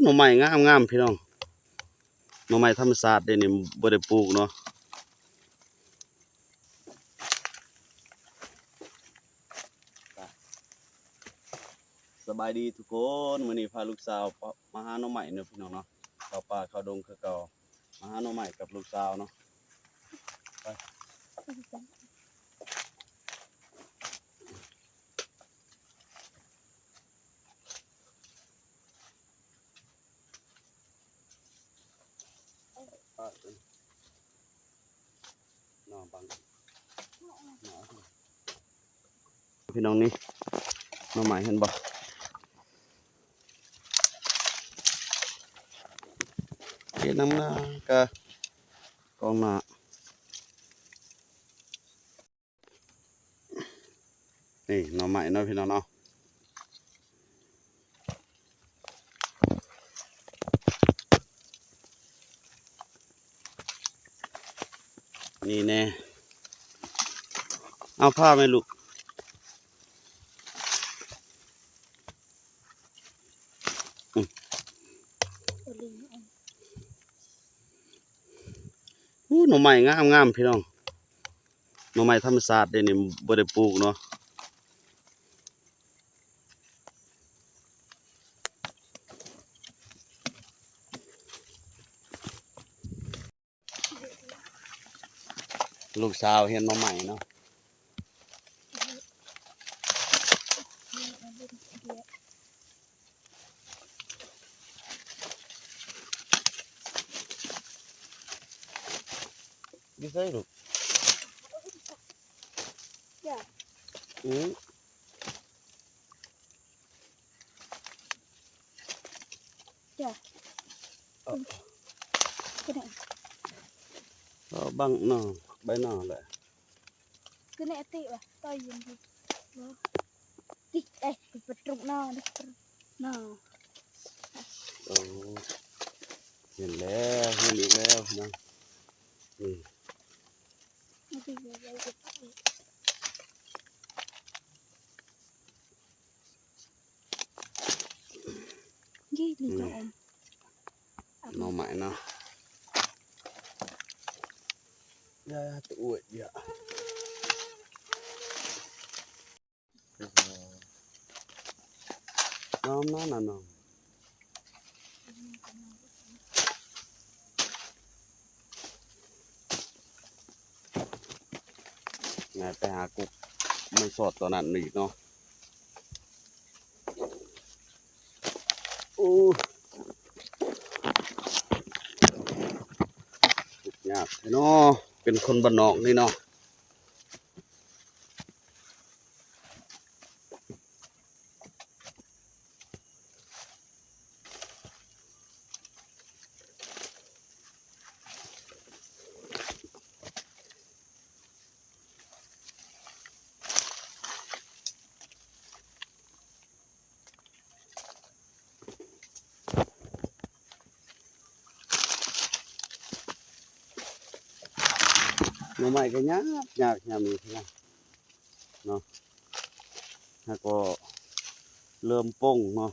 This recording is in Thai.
หน่อไม้งามพี่น้องหน่อไม้ธรรมชาติเดี๋ยวนี้บ่ได้ปลูกเนาะสบายดีทุกคนมื้อนี้พาลูกสาวมาหาหน่อไม้เนาะพี่น้องเนาะเข้าป่าเข้าดงคือเก่ามาหาหน่อไม้กับลูกสาวเนาะไปน้องบังพี่น้องนี่หน่อไม้เห็นบ่เฮ็ดน้ำหน้ากะกองหน้านี่หน่อไม้เนาะพี่น้องเนาะนี่แน่เอาผ้าไหมลูกหน่อไม้งามพี่น้องหน่อไม้ธรรมชาติเดี๋ยวนี้บ่ได้ปลูกเนาะลูกสาวเห็นหน่อไม้เนาะไม่ใช่ลูกจ้ะจ้ะก็ได้บังเนาะใบหน่อแหละก็ได้ติว่ะต่อยยังดีติเอ๊ะไปตรงหน้าดิหน้าโอ้เห็นแล้วเห็นอีกแล้วนะนี่ไม่ดีเลยยี่หรือจะหน่อไม้เนาะยาตัวอ้วยเยอะน้องนั่นน่ะน้องไงไปหากุ๊กไม่สดตอนนั้นอีกเนาะโอ้ยากเนาะเป็นคนบ้านนอกนี่เนาะหน่อไม้ก็ยากมีเท่านั้นเนาะแล้วก็เริ่มป่งเนาะ